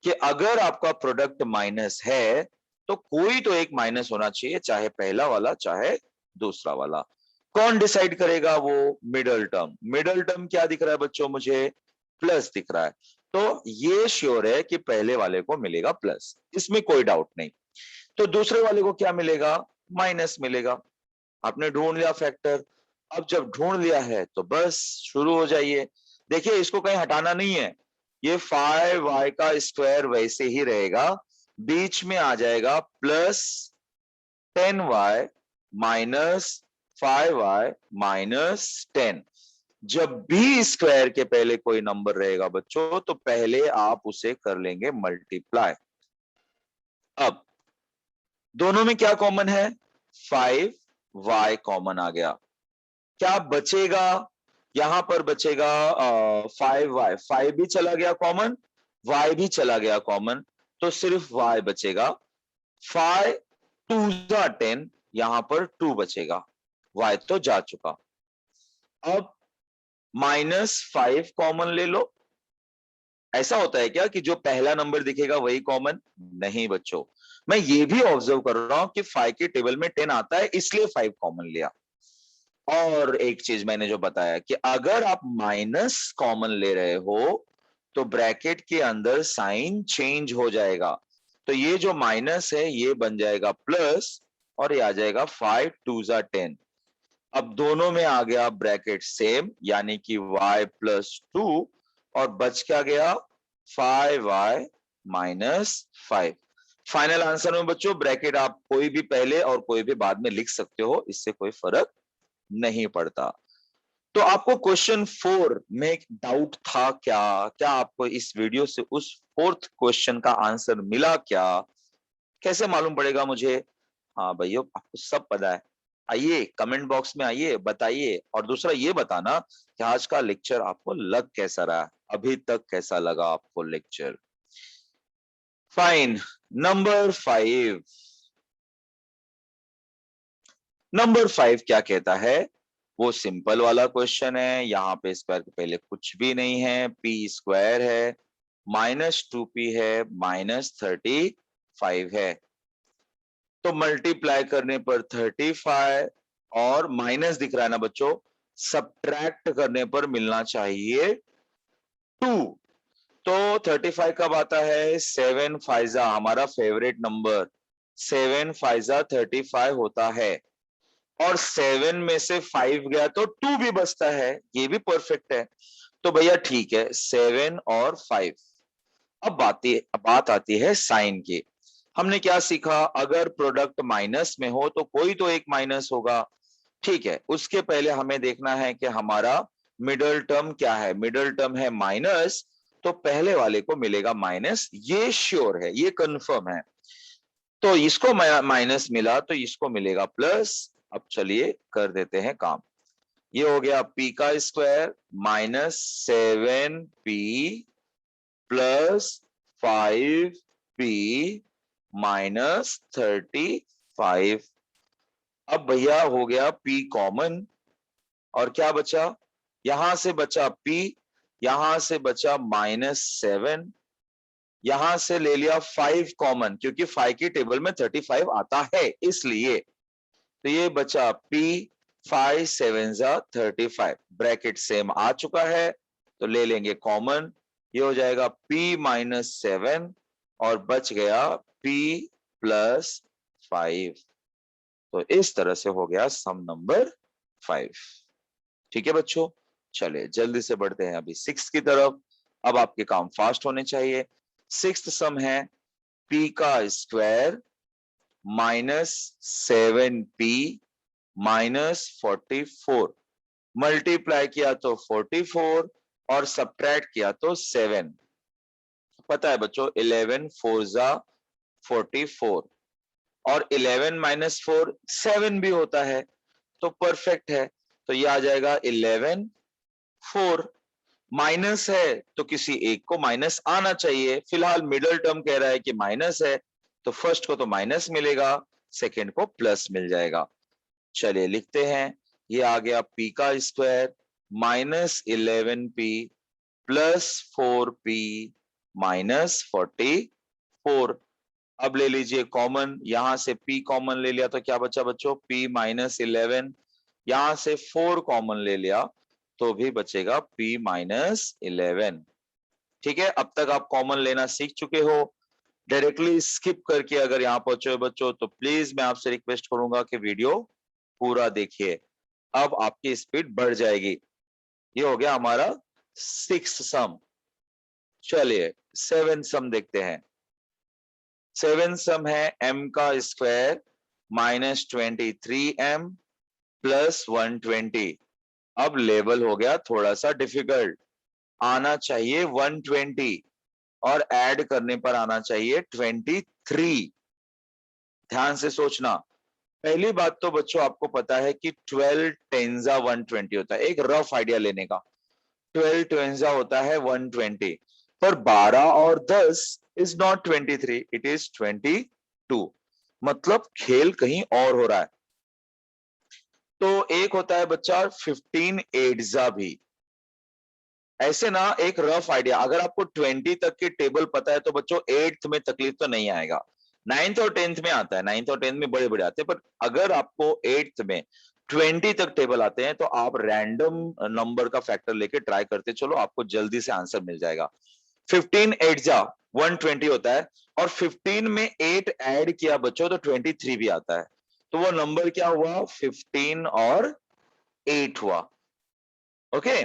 कि अगर आपका प्रोडक्ट माइनस है तो कोई तो एक माइनस होना चाहिए, चाहे पहला वाला चाहे दूसरा वाला। कौन डिसाइड करेगा? वो मिडल टर्म। मिडल टर्म क्या दिख रहा है बच्चों? मुझे प्लस दिख रहा है, तो ये श्योर है कि पहले वाले को मिलेगा प्लस, इसमें कोई डाउट नहीं। तो दूसरे वाले को क्या मिलेगा? माइनस मिलेगा। आपने ढूंढ लिया फैक्टर। अब जब ढूंढ लिया है तो बस शुरू हो जाइए। देखिए इसको कहीं हटाना नहीं है, ये 5y का स्क्वायर वैसे ही रहेगा, बीच में आ जाएगा plus 10y minus 5y minus 10। जब भी स्क्वायर के पहले कोई नंबर रहेगा बच्चों, तो पहले आप उसे कर लेंगे मल्टीप्लाई। अब दोनों में क्या कॉमन है? 5y कॉमन आ गया। क्या बचेगा? यहां पर बचेगा 5y, 5 भी चला गया कॉमन, y भी चला गया कॉमन, तो सिर्फ y बचेगा। 5 2 जा 10, यहां पर 2 बचेगा, y तो जा चुका। अब -5 कॉमन ले लो। ऐसा होता है क्या कि जो पहला नंबर दिखेगा वही कॉमन? नहीं बच्चों, मैं ये भी ऑब्जर्व कर रहा हूं कि 5 के टेबल में 10 आता है, इसलिए 5 कॉमन लिया। और एक चीज मैंने जो बताया कि अगर आप माइनस कॉमन ले रहे हो तो ब्रैकेट के अंदर साइन चेंज हो जाएगा, तो ये जो माइनस है ये बन जाएगा प्लस, और ये आ जाएगा 5 2 जा 10। अब दोनों में आ गया ब्रैकेट सेम, यानी कि y प्लस 2, और बच क्या गया? 5y minus 5। फाइनल आंसर में बच्चों ब्रैकेट आप कोई भी पहले और कोई भी बाद में लिख सकते हो, इससे कोई फर्क नहीं पड़ता। तो आपको क्वेश्चन 4 में एक डाउट था क्या? क्या आपको इस वीडियो से उस 4th क्वेश्चन का आंसर मिला क्या? कैसे मालूम पड़ेगा मुझे? हाँ भैया आपको सब पता है। आइए कमेंट बॉक्स में आइए, बताइए। और दूसरा ये बताना कि आज का लेक्चर आपको लग कैसा रहा, अभी तक कैसा लगा आपको लेक्चर। फाइन। नंबर 5, नंबर 5 क्या कहता है? वो सिंपल वाला क्वेश्चन है, यहाँ पे स्क्वायर के पहले कुछ भी नहीं है, पी स्क्वायर है, -2p है, -35 है। तो मल्टीप्लाई करने पर 35 और माइनस दिख रहा है ना बच्चों, सब्ट्रैक्ट करने पर मिलना चाहिए 2। तो 35 कब आता है? 7 फाइजा, हमारा फेवरेट नंबर, 7 फाइजा 35 होता है। और 7 में से 5 गया तो 2 भी बचता है, ये भी परफेक्ट है। तो भैया ठीक है, 7 और 5। अब बात आती है साइन की। हमने क्या सीखा? अगर प्रोडक्ट माइनस में हो तो कोई तो एक माइनस होगा, ठीक है, उसके पहले हमें देखना है कि हमारा मिडल टर्म क्या है। मिडल टर्म है माइनस, तो पहले वाले को मिलेगा माइनस, ये श्योर है, ये कंफर्म है। तो इसको माइनस मिला तो इसको मिलेगा प्लस। अब चलिए कर देते हैं काम। ये हो गया पी का square minus 7p plus 5p minus 35। अब भैया हो गया p कॉमन, और क्या बचा, यहां से बचा p, यहां से बचा -7, यहां से ले लिया 5 कॉमन, क्योंकि 5 की टेबल में 35 आता है इसलिए। तो ये बचा p, 5 7 35, ब्रैकेट सेम आ चुका है तो ले लेंगे कॉमन, ये हो जाएगा p -7 और बच गया p +5। तो इस तरह से हो गया सम नंबर 5। ठीक है बच्चों, चले जल्दी से बढ़ते हैं अभी 6 की तरफ। अब आपके काम फास्ट होने चाहिए। 6th सम है p का स्क्वायर -7p -44, मल्टीप्लाई किया तो 44 और सब्ट्रैक्ट किया तो 7। पता है बच्चों 11 4 44, और 11 - 4 7 भी होता है, तो परफेक्ट है। तो ये आ जाएगा 11 4। माइनस है तो किसी एक को माइनस आना चाहिए, फिलहाल मिडिल टर्म कह रहा है कि माइनस है, तो फर्स्ट को तो माइनस मिलेगा, सेकंड को प्लस मिल जाएगा। चलिए लिखते हैं, ये आ गया p का स्क्वायर -11p +4p -44। अब ले लीजिए कॉमन, यहां से p कॉमन ले लिया तो क्या बचा बच्चों, p -11, यहां से 4 कॉमन ले लिया तो भी बचेगा p -11। ठीक है, अब तक आप कॉमन लेना सीख चुके हो। डायरेक्टली स्किप करके अगर यहाँ पहुंचे हो बच्चों तो प्लीज मैं आपसे रिक्वेस्ट करूंगा कि वीडियो पूरा देखिए, अब आपकी स्पीड बढ़ जाएगी। ये हो गया हमारा 6th सम। चलिए 7th सम देखते हैं। 7th सम है m का स्क्वायर -23m +120। अब लेवल हो गया थोड़ा सा डिफिकल्ट, आना चाहिए 120 और ऐड करने पर आना चाहिए 23। ध्यान से सोचना। पहली बात तो बच्चों आपको पता है कि 12 10 120 होता है, एक रफ आइडिया लेने का। 12 10 होता है 120, पर 12 और 10 इज नॉट 23, इट इज 22। मतलब खेल कहीं और हो रहा है। तो एक होता है बच्चा 15 8 भी। ऐसे ना एक रफ आइडिया, अगर आपको 20 तक की टेबल पता है तो बच्चों 8th में तकलीफ तो नहीं आएगा। 9th और 10th में आता है, 9th और 10th में बड़े बड़े आते हैं, पर अगर आपको 8th में 20 तक टेबल आते हैं तो आप रैंडम नंबर का फैक्टर लेके ट्राई करते चलो, आपको जल्दी से आंसर मिल जाएगा। 15 8 120 होता है, और 15 में 8 ऐड किया बच्चों तो 23 भी आता है। तो वो नंबर क्या हुआ, 15 और 8 हुआ। ओके,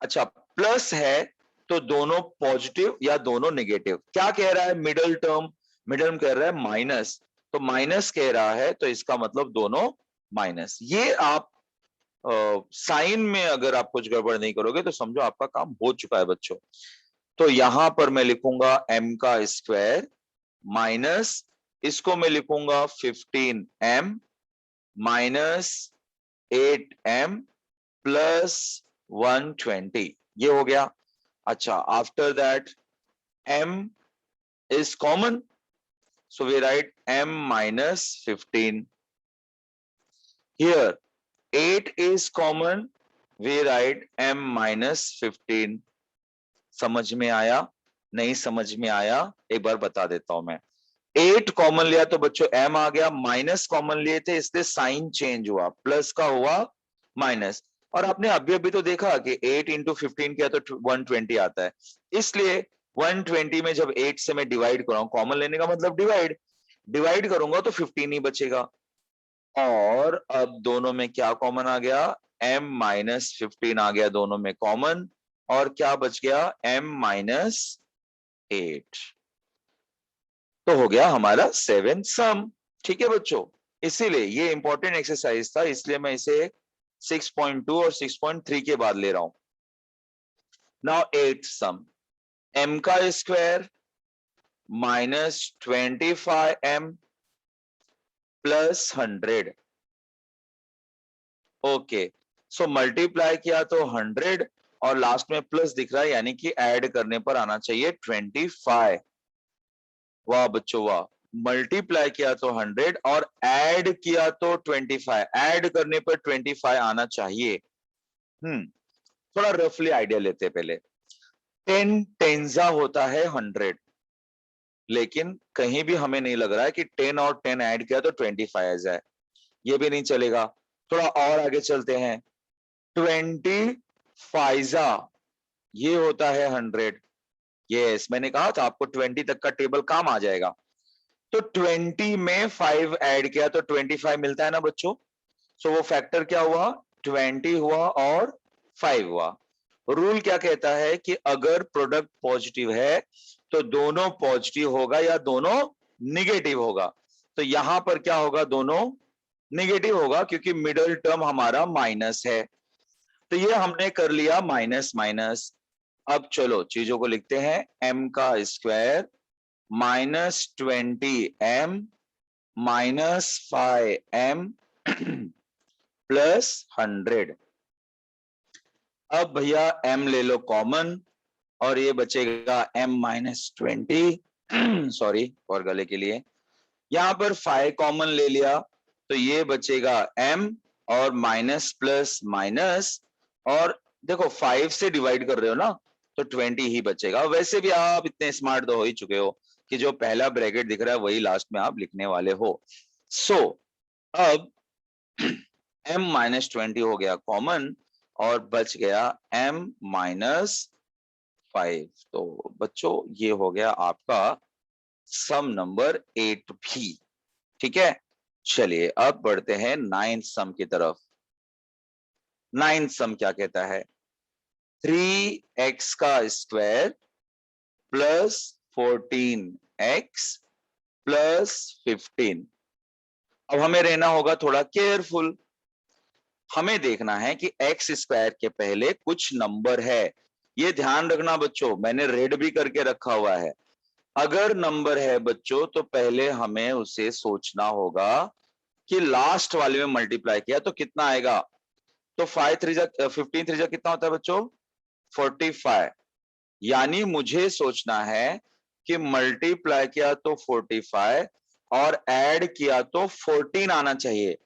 अच्छा प्लस है तो दोनों पॉजिटिव या दोनों नेगेटिव। क्या कह रहा है मिडल टर्म, मिडल टर्म कह रहा है माइनस, तो माइनस कह रहा है तो इसका मतलब दोनों माइनस। ये आप साइन में अगर आप कुछ गड़बड़ नहीं करोगे तो समझो आपका काम हो चुका है बच्चों। तो यहां पर मैं लिखूंगा m का स्क्वायर माइनस, इसको मैं लिखूंगा 15m -8m +120, ये हो गया। अच्छा after that m is common, so we write m -15. Here 8 is common, we write m -15. समझ में आया, नहीं समझ में आया, एक बार बता देता हूं मैं। 8 कॉमन लिया तो बच्चों m आ गया, माइनस कॉमन लिए थे इसलिए साइन चेंज हुआ, प्लस का हुआ माइनस। और आपने अभी अभी तो देखा कि 8 × 15 किया तो 120 आता है, इसलिए 120 में जब 8 से मैं डिवाइड कर रहा हूं, कॉमन लेने का मतलब डिवाइड, डिवाइड करूंगा तो 15 ही बचेगा। और अब दोनों में क्या कॉमन आ गया, m -15 आ गया दोनों में कॉमन, और क्या बच गया, m -8। तो हो गया हमारा 7th सम। ठीक है बच्चों, इसीलिए ये इंपॉर्टेंट एक्सरसाइज था, इसलिए मैं इसे 6.2 और 6.3 के बाद ले रहा हूं। नाउ 8th सम, m का square minus 25m plus 100। Okay, so multiply किया तो 100 और लास्ट में प्लस दिख रहा है, यानी कि ऐड करने पर आना चाहिए 25। वाह बच्चों वाह, मल्टीप्लाई किया तो 100 और ऐड किया तो 25, ऐड करने पर 25 आना चाहिए। थोड़ा रफली आइडिया लेते हैं पहले। 10 टेंजा होता है 100, लेकिन कहीं भी हमें नहीं लग रहा है कि 10 और 10 ऐड किया तो 25 आ जाए, ये भी नहीं चलेगा। थोड़ा और आगे चलते हैं, 20 फाइजा ये होता है 100। यस, मैंने कहा था आपको 20 तक का टेबल काम आ जाएगा। तो 20 में 5 ऐड किया तो 25 मिलता है ना बच्चों। सो वो फैक्टर क्या हुआ, 20 हुआ और 5 हुआ। रूल क्या कहता है कि अगर प्रोडक्ट पॉजिटिव है तो दोनों पॉजिटिव होगा या दोनों निगेटिव होगा। तो यहां पर क्या होगा, दोनों निगेटिव होगा क्योंकि मिडिल टर्म हमारा माइनस है। तो ये हमने कर लिया माइनस माइनस। अब चलो चीजों को लिखते हैं, m का square minus 20m minus 5m plus 100। अब भैया m ले लो कॉमन और ये बचेगा m माइनस 20 सॉरी और गले के लिए। यहां पर 5 कॉमन ले लिया तो ये बचेगा m और माइनस प्लस माइनस, और देखो 5 से डिवाइड कर रहे हो ना तो 20 ही बचेगा। वैसे भी आप इतने स्मार्ट तो हो ही चुके हो कि जो पहला ब्रैकेट दिख रहा है वही लास्ट में आप लिखने वाले हो। सो अब m माइनस 20 हो गया कॉमन और बच गया m माइनस 5। तो बच्चों ये हो गया आपका सम नंबर 8 भी। ठीक है, चलिए अब बढ़ते हैं 9th सम की तरफ। 9th सम क्या कहता है, 3x का स्क्वायर प्लस 14x प्लस 15। अब हमें रहना होगा थोड़ा केयरफुल। हमें देखना है कि एक्स स्क्वायर के पहले कुछ नंबर है, ये ध्यान रखना बच्चों, मैंने रेड भी करके रखा हुआ है। अगर नंबर है बच्चों तो पहले हमें उसे सोचना होगा कि लास्ट वाले में मल्टीप्लाई किया तो कितना आएगा। तो 5 3 जा 15 3 जा कितना होता है बच्चों, 45। यानी मुझे सोचना है कि मल्टीप्लाई किया तो 45 और ऐड किया तो 14 आना चाहिए।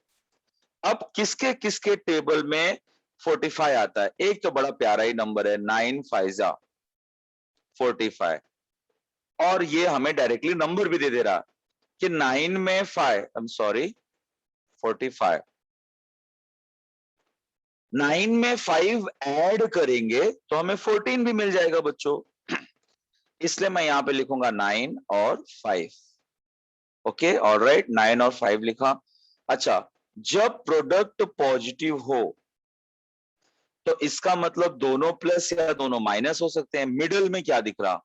अब किसके किसके टेबल में 45 आता है, एक तो बड़ा प्यारा ही नंबर है 9 5 45, और ये हमें डायरेक्टली नंबर भी दे दे रहा कि 9 में 5 आई एम सॉरी 45, 9 में 5 ऐड करेंगे तो हमें 14 भी मिल जाएगा बच्चों। इसलिए मैं यहां पे लिखूंगा 9 और 5। ओके ऑलराइट, 9 और 5 लिखा। अच्छा, जब प्रोडक्ट पॉजिटिव हो तो इसका मतलब दोनों प्लस या दोनों माइनस हो सकते हैं। मिडिल में क्या दिख रहा,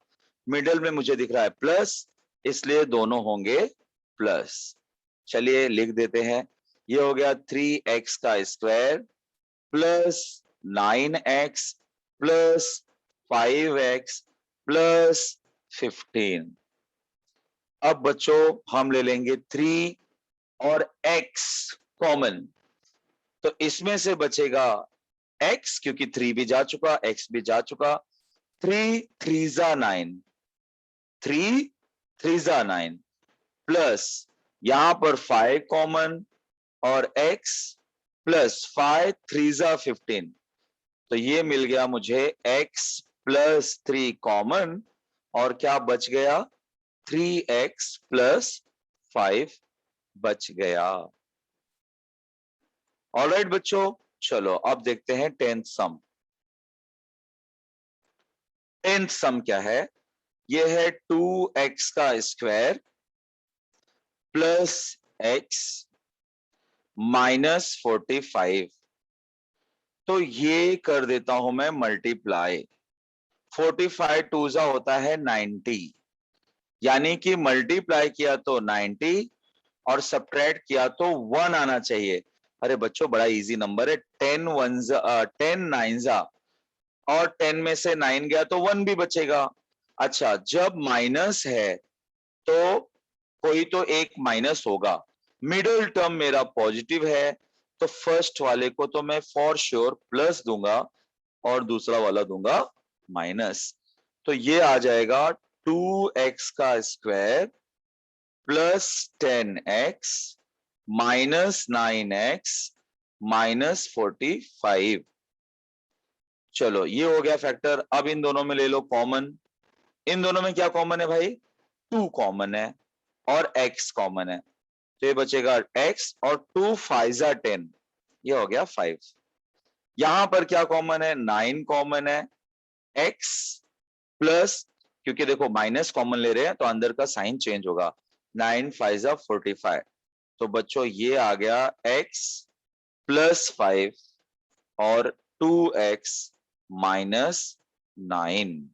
मिडिल में मुझे दिख रहा है प्लस, इसलिए दोनों होंगे प्लस। चलिए लिख देते हैं, ये हो गया 3x का square plus 9x plus 5x plus 15। अब बच्चों हम ले लेंगे 3 और x कॉमन, तो इसमें से बचेगा x क्योंकि 3 भी जा चुका, x भी जा चुका। 3 3 जा 9, 3 3 जा 9 प्लस यहां पर 5 कॉमन और x प्लस 5 3 जा 15। तो ये मिल गया मुझे x प्लस 3 कॉमन और क्या बच गया, 3x प्लस 5 बच गया। ऑलराइट बच्चों, चलो अब देखते हैं 10th सम। 10th सम क्या है, ये है 2x का स्क्वायर प्लस x माइनस 45। तो ये कर देता हूं मैं मल्टीप्लाई, 45 टूजा होता है 90, यानी कि मल्टीप्लाई किया तो 90 और सब्ट्रैक्ट किया तो 1 आना चाहिए। अरे बच्चों बड़ा इजी नंबर है, 10 नाइन्स और 10 में से 9 गया तो 1 भी बचेगा। अच्छा, जब माइनस है तो कोई तो एक माइनस होगा, मिडिल टर्म मेरा पॉजिटिव है, तो फर्स्ट वाले को तो मैं फॉर श्योर प्लस दूंगा और दूसरा वाला दूंगा माइनस। तो ये आ जाएगा 2x का square plus 10x minus 9x minus 45। चलो ये हो गया फैक्टर। अब इन दोनों में ले लो कॉमन। इन दोनों में क्या कॉमन है भाई? 2 कॉमन है और x कॉमन है, तो ये बचेगा x और 2 फाइजा 10, ये हो गया 5। यहां पर क्या कॉमन है? 9 कॉमन है, x प्लस, क्योंकि देखो माइनस कॉमन ले रहे हैं तो अंदर का साइन चेंज होगा, 9 फाइजा 45। तो बच्चों ये आ गया x प्लस 5 और 2x माइनस 9।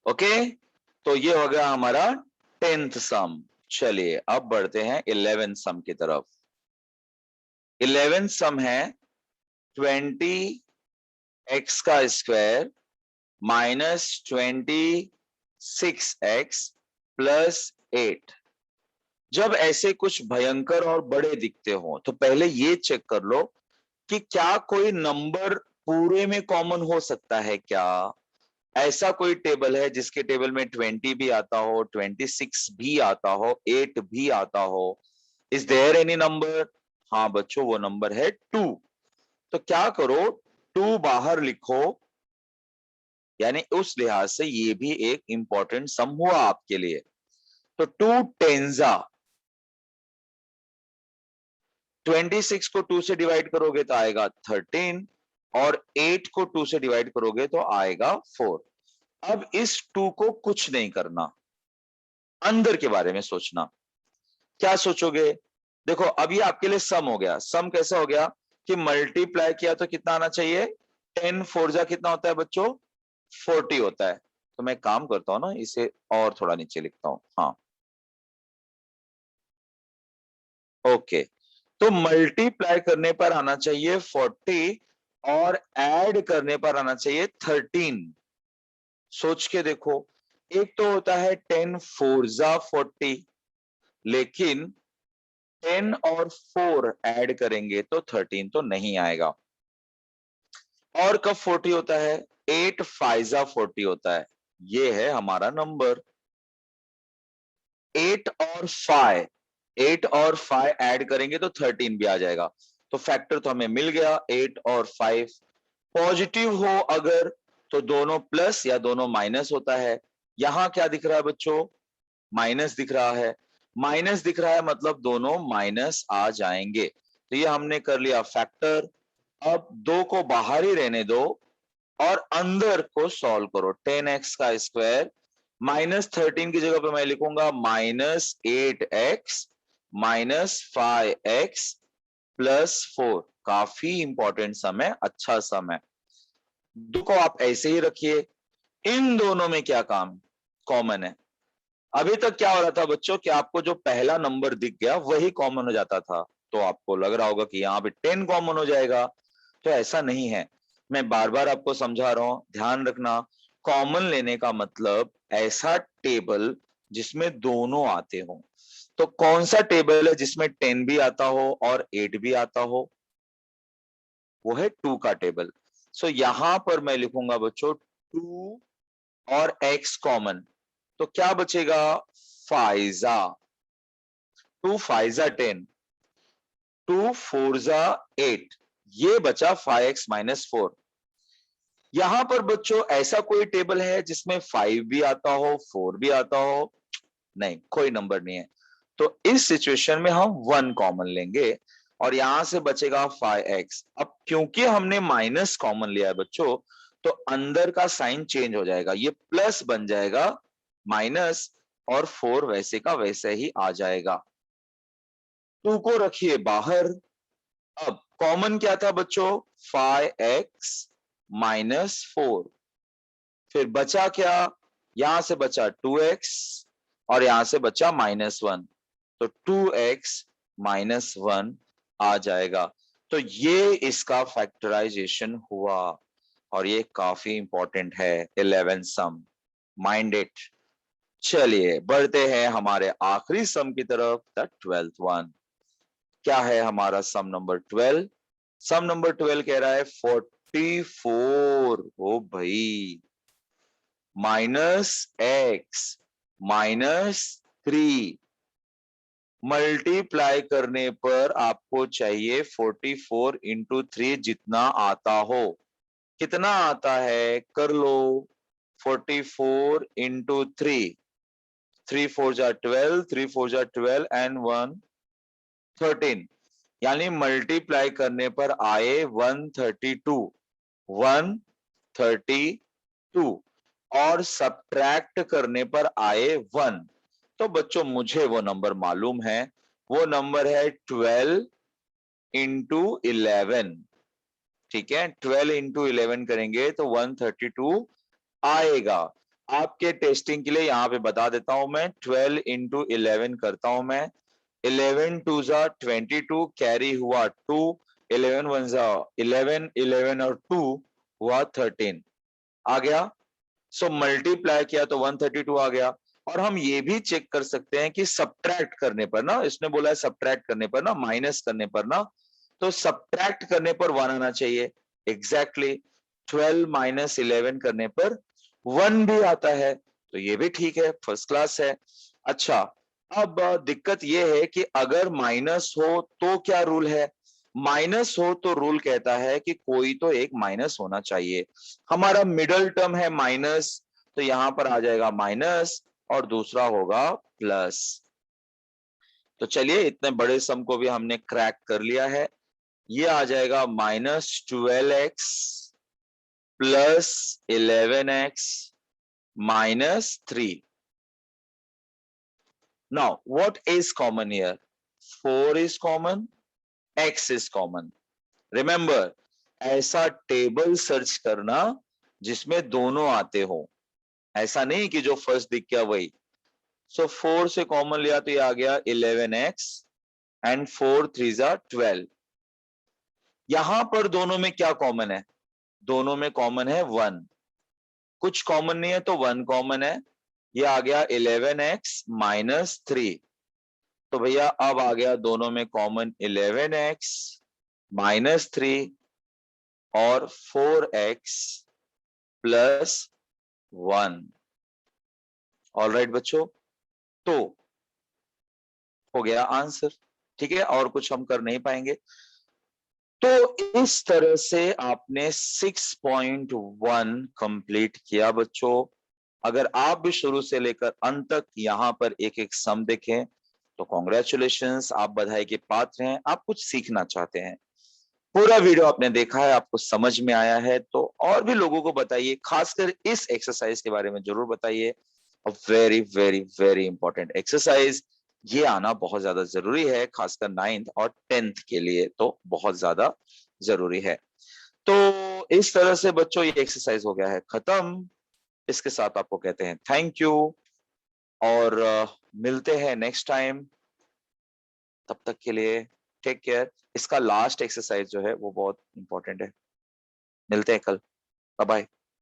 ओके, तो ये हो गया हमारा 10th सम। चलिए अब बढ़ते हैं 11th सम की तरफ। 11th सम है 20x का स्क्वायर माइनस 26x प्लस 8। जब ऐसे कुछ भयंकर और बड़े दिखते हो तो पहले ये चेक कर लो कि क्या कोई नंबर पूरे में कॉमन हो सकता है क्या। ऐसा कोई टेबल है जिसके टेबल में 20 भी आता हो, 26 भी आता हो, 8 भी आता हो? Is there any number? हाँ बच्चों, वो नंबर है 2। तो क्या करो, 2 बाहर लिखो, यानी उस लिहाज से ये भी एक इंपॉर्टेंट सम हुआ आपके लिए। तो 2 टेंजा, 26 को 2 से डिवाइड करोगे तो आएगा 13 और 8 को 2 से डिवाइड करोगे तो आएगा 4। अब इस 2 को कुछ नहीं करना, अंदर के बारे में सोचना। क्या सोचोगे? देखो अब ये आपके लिए सम हो गया। सम कैसा हो गया कि मल्टीप्लाई किया तो कितना आना चाहिए? 10 फोरजा कितना होता है बच्चों? 40 होता है। तो मैं काम करता हूं ना, इसे और थोड़ा नीचे लिखता हूं। हाँ ओके, तो मल्टीप्लाई करने पर आना चाहिए 40 और ऐड करने पर आना चाहिए 13। सोच के देखो, एक तो होता है 10 फोरजा 40, लेकिन 10 और 4 ऐड करेंगे तो 13 तो नहीं आएगा। और कब 40 होता है? 8 फाइजा 40 होता है। ये है हमारा नंबर। 8 और 5, 8 और 5 ऐड करेंगे तो 13 भी आ जाएगा। तो फैक्टर तो हमें मिल गया 8 और 5। पॉजिटिव हो अगर तो दोनों प्लस या दोनों माइनस होता है। यहां क्या दिख रहा है बच्चों? माइनस दिख रहा है। माइनस दिख रहा है मतलब दोनों माइनस आ जाएंगे। तो ये हमने कर लिया फैक्टर। अब 2 को बाहर ही रहने दो और अंदर को सॉल्व करो। 10x का स्क्वायर माइनस 13 की जगह पे मैं लिखूंगा minus 8x minus 5x plus 4। काफी इंपॉर्टेंट सम है, अच्छा सम है। 2 को आप ऐसे ही रखिए। इन दोनों में क्या काम कॉमन है? अभी तक क्या हो रहा था बच्चों कि आपको जो पहला नंबर दिख गया वही कॉमन हो जाता था, तो आपको लग रहा होगा कि यहाँ पे 10 कॉमन हो जाएगा। तो ऐसा नहीं है। मैं बार बार आपको समझा रहा हूं, ध्यान रखना। कॉमन लेने का मतलब ऐसा टेबल जिसमें दोनों आते हो। तो कौन सा टेबल है जिसमें 10 भी आता हो और 8 भी आता हो? वो है 2 का टेबल। सो यहां पर मैं लिखूंगा बच्चों 2 और x कॉमन, तो क्या बचेगा? फाइजा, 2 फाइजा 10, 2 फोरजा 8, ये बचा 5x माइनस 4। यहां पर बच्चों ऐसा कोई टेबल है जिसमें 5 भी आता हो 4 भी आता हो? नहीं, कोई नंबर नहीं है। तो इस सिचुएशन में हम 1 कॉमन लेंगे और यहां से बचेगा 5x। अब क्योंकि हमने माइनस कॉमन लिया है बच्चों, तो अंदर का साइन चेंज हो जाएगा, ये प्लस बन जाएगा माइनस, और 4 वैसे का वैसे ही आ जाएगा। 2 को रखिए बाहर। अब कॉमन क्या था बच्चों? 5x minus 4। फिर बचा क्या? यहां से बचा 2x और यहां से बचा -1। तो 2x माइनस 1 आ जाएगा। तो ये इसका फैक्टराइजेशन हुआ और ये काफी इंपॉर्टेंट है 11 सम, माइंड इट। चलिए बढ़ते हैं हमारे आखिरी सम की तरफ, द 12th वन। क्या है हमारा सम नंबर 12? सम नंबर 12 कह रहा है 44, ओ भाई, माइनस एक्स माइनस 3 मल्टीप्लाई करने पर आपको चाहिए 44 इंटू 3 जितना आता हो। कितना आता है कर लो, 44 इंटू 3, 3 4 जा 12, 3 4 जा 12 एंड 1 13, यानी मल्टीप्लाई करने पर आए 132, 132 और सब्ट्रैक्ट करने पर आए 1। तो बच्चों मुझे वो नंबर मालूम है, वो नंबर है 12 इंटू 11। ठीक है, 12 इंटू 11 करेंगे तो 132 आएगा। आपके टेस्टिंग के लिए यहां पे बता देता हूं मैं, 12 इंटू 11 करता हूं मैं, 11 टू जा 22, कैरी हुआ 2, 11 वन जा 11, 11 और 2 हुआ 13 आ गया। सो मल्टीप्लाई किया तो 132 आ गया। और हम ये भी चेक कर सकते हैं कि सब्ट्रैक्ट करने पर ना, इसने बोला है सब्ट्रैक्ट करने पर ना, माइनस करने पर ना, तो सब्ट्रैक्ट करने पर 1 आना चाहिए। एग्जैक्टली 12 माइनस 11 करने पर 1 भी आता है, तो ये भी ठीक है, फर्स्ट क्लास है। अच्छा, अब दिक्कत ये है कि अगर माइनस हो तो क्या रूल है? माइनस हो तो रूल कहता है कि कोई तो एक माइनस होना चाहिए। हमारा मिडल टर्म है माइनस, तो यहां पर आ जाएगा माइनस और दूसरा होगा प्लस। तो चलिए इतने बड़े सम को भी हमने क्रैक कर लिया है। ये आ जाएगा -12x plus 11x minus 3। Now what is common here? 4 is common, x is common. Remember, ऐसा टेबल सर्च करना जिसमें दोनों आते हो, ऐसा नहीं कि जो फर्स्ट दिख गया वही। सो 4 से कॉमन लिया तो ये आ गया 11x एंड 4 3 जा 12। यहां पर दोनों में क्या कॉमन है? दोनों में कॉमन है 1। कुछ कॉमन नहीं है तो 1 कॉमन है। ये आ गया 11x माइनस 3। तो भैया अब आ गया दोनों में कॉमन 11x माइनस 3 और 4x प्लस 1। ऑलराइट बच्चों, तो हो गया आंसर। ठीक है, और कुछ हम कर नहीं पाएंगे। तो इस तरह से आपने 6.1 कंप्लीट किया बच्चों। अगर आप भी शुरू से लेकर अंत तक यहां पर एक एक सम देखें तो कॉन्ग्रेचुलेशंस, आप बधाई के पात्र हैं, आप कुछ सीखना चाहते हैं। पूरा वीडियो आपने देखा है, आपको समझ में आया है, तो और भी लोगों को बताइए, खासकर इस एक्सरसाइज के बारे में जरूर बताइए। Very very very important exercise, ये आना बहुत ज्यादा जरूरी है, खासकर 9th और 10th के लिए तो बहुत ज्यादा जरूरी है। तो इस तरह से बच्चों ये एक्सरसाइज हो गया है खत्म। इसके साथ आपको कहते हैं थैंक यू और मिलते हैं नेक्स्ट टाइम। तब तक के लिए टेक केयर। इसका लास्ट एक्सरसाइज जो है वो बहुत इंपॉर्टेंट है। मिलते हैं कल। Bye bye.